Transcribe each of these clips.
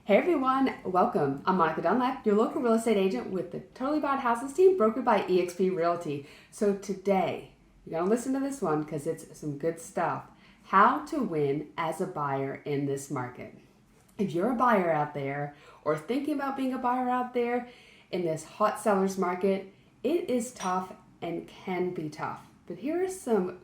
Hey everyone, welcome. I'm Monica Dunlap, your local real estate agent with the Totally Bought Houses team, brokered by eXp Realty. So today, you're gonna listen to this one because it's some good stuff. How to win as a buyer in this market. If you're a buyer out there or thinking about being a buyer out there in this hot sellers market, it is tough and can be tough. But here are some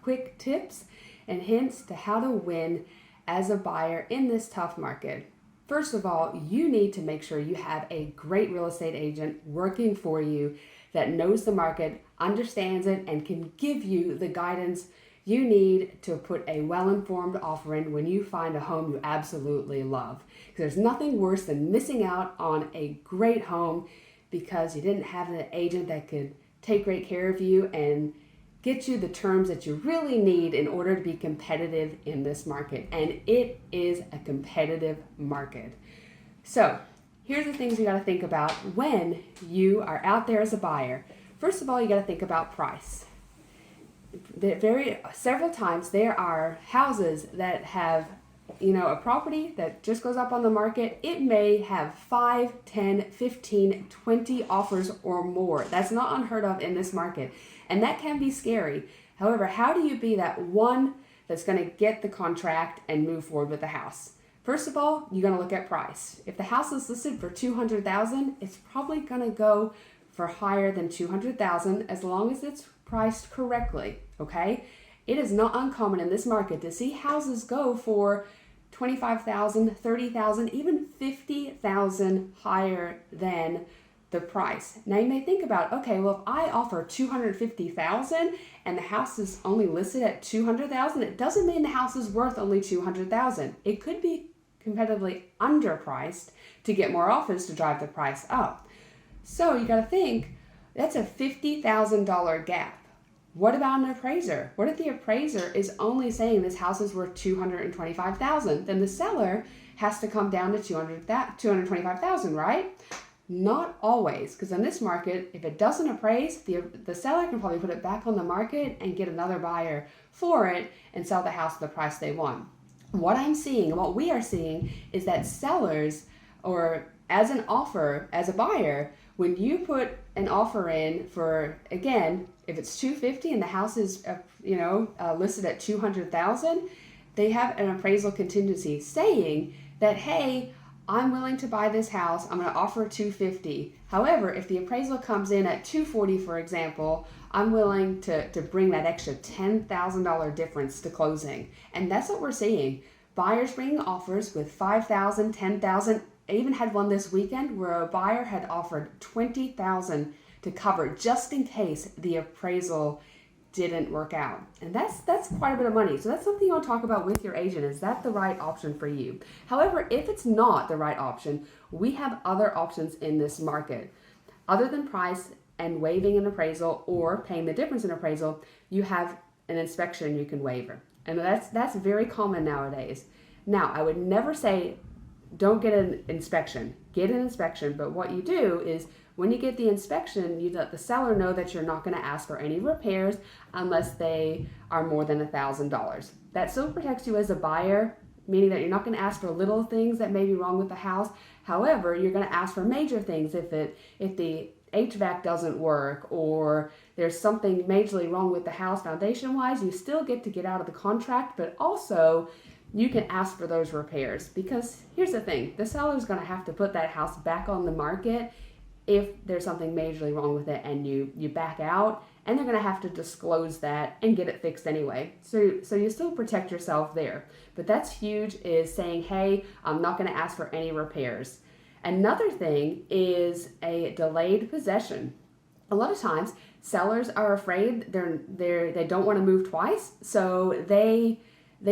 quick tips and hints to how to win as a buyer in this tough market. First of all, you need to make sure you have a great real estate agent working for you that knows the market, understands it, and can give you the guidance you need to put a well-informed offer in when you find a home you absolutely love. Because there's nothing worse than missing out on a great home because you didn't have an agent that could take great care of you and get you the terms that you really need in order to be competitive in this market. And it is a competitive market. So here's the things you got to think about when you are out there as a buyer. First of all, you got to think about price. Several times there are houses that have a property that just goes up on the market. It may have 5, 10, 15, 20 offers or more. That's not unheard of in this market. And that can be scary. However, how do you be that one that's going to get the contract and move forward with the house? First of all, you're going to look at price. If the house is listed for $200,000, it's probably going to go for higher than $200,000 as long as it's priced correctly, okay? It is not uncommon in this market to see houses go for $25,000, $30,000, even $50,000 higher than the price. Now you may think about, okay, well, if I offer $250,000 and the house is only listed at $200,000, it doesn't mean the house is worth only $200,000. It could be competitively underpriced to get more offers to drive the price up. So you got to think that's a $50,000 gap. What about an appraiser? What if the appraiser is only saying this house is worth $225,000? Then the seller has to come down to $225,000, right? Not always, because in this market, if it doesn't appraise, the seller can probably put it back on the market and get another buyer for it and sell the house at the price they want. What I'm seeing and what we are seeing is that sellers, or as an offer, as a buyer, when you put an offer in for, again, if it's $250,000 and the house is listed at $200,000, they have an appraisal contingency saying that, hey, I'm willing to buy this house. I'm going to offer $250,000. However, if the appraisal comes in at $240,000, for example, I'm willing to bring that extra $10,000 difference to closing. And that's what we're seeing. Buyers bringing offers with $5,000, $10,000. I even had one this weekend where a buyer had offered $20,000 to cover just in case the appraisal didn't work out. And that's quite a bit of money. So that's something you want to talk about with your agent. Is that the right option for you? However, if it's not the right option, we have other options in this market. Other than price and waiving an appraisal or paying the difference in appraisal, you have an inspection you can waive. And that's very common nowadays. Now, I would never say don't get an inspection. Get an inspection, but what you do is when you get the inspection, you let the seller know that you're not going to ask for any repairs unless they are more than $1,000. That still protects you as a buyer, meaning that you're not going to ask for little things that may be wrong with the house. However, you're going to ask for major things if the HVAC doesn't work or there's something majorly wrong with the house foundation-wise. You still get out of the contract, but also you can ask for those repairs, because here's the thing, the seller's going to have to put that house back on the market if there's something majorly wrong with it and you back out, and they're going to have to disclose that and get it fixed anyway. So you still protect yourself there. But that's huge, is saying, hey, I'm not going to ask for any repairs. Another thing is a delayed possession. A lot of times sellers are afraid they don't want to move twice, so they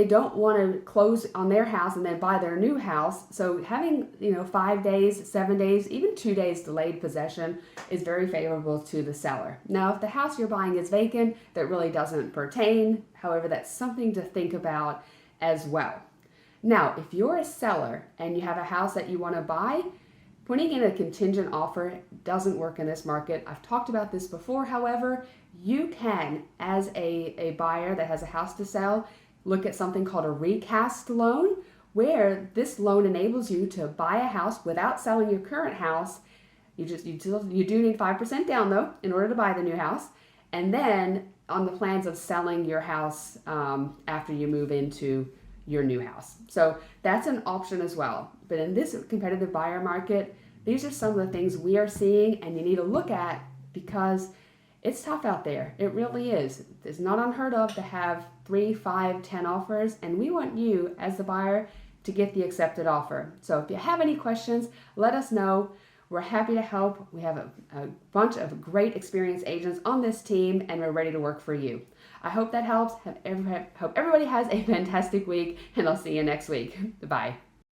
don't want to close on their house and then buy their new house. So having 5 days, 7 days, even 2 days delayed possession is very favorable to the seller. Now, if the house you're buying is vacant, that really doesn't pertain. However, that's something to think about as well. Now, if you're a seller and you have a house that you want to buy, putting in a contingent offer doesn't work in this market. I've talked about this before. However, you can, as a buyer that has a house to sell, look at something called a recast loan, where this loan enables you to buy a house without selling your current house. You do need 5% down though in order to buy the new house, and then on the plans of selling your house after you move into your new house. So that's an option as well. But in this competitive buyer market, these are some of the things we are seeing and you need to look at, because it's tough out there. It really is. It's not unheard of to have 3, 5, 10 offers, and we want you as the buyer to get the accepted offer. So if you have any questions, let us know. We're happy to help. We have a bunch of great experienced agents on this team, and we're ready to work for you. I hope that helps. Hope everybody has a fantastic week, and I'll see you next week. Bye.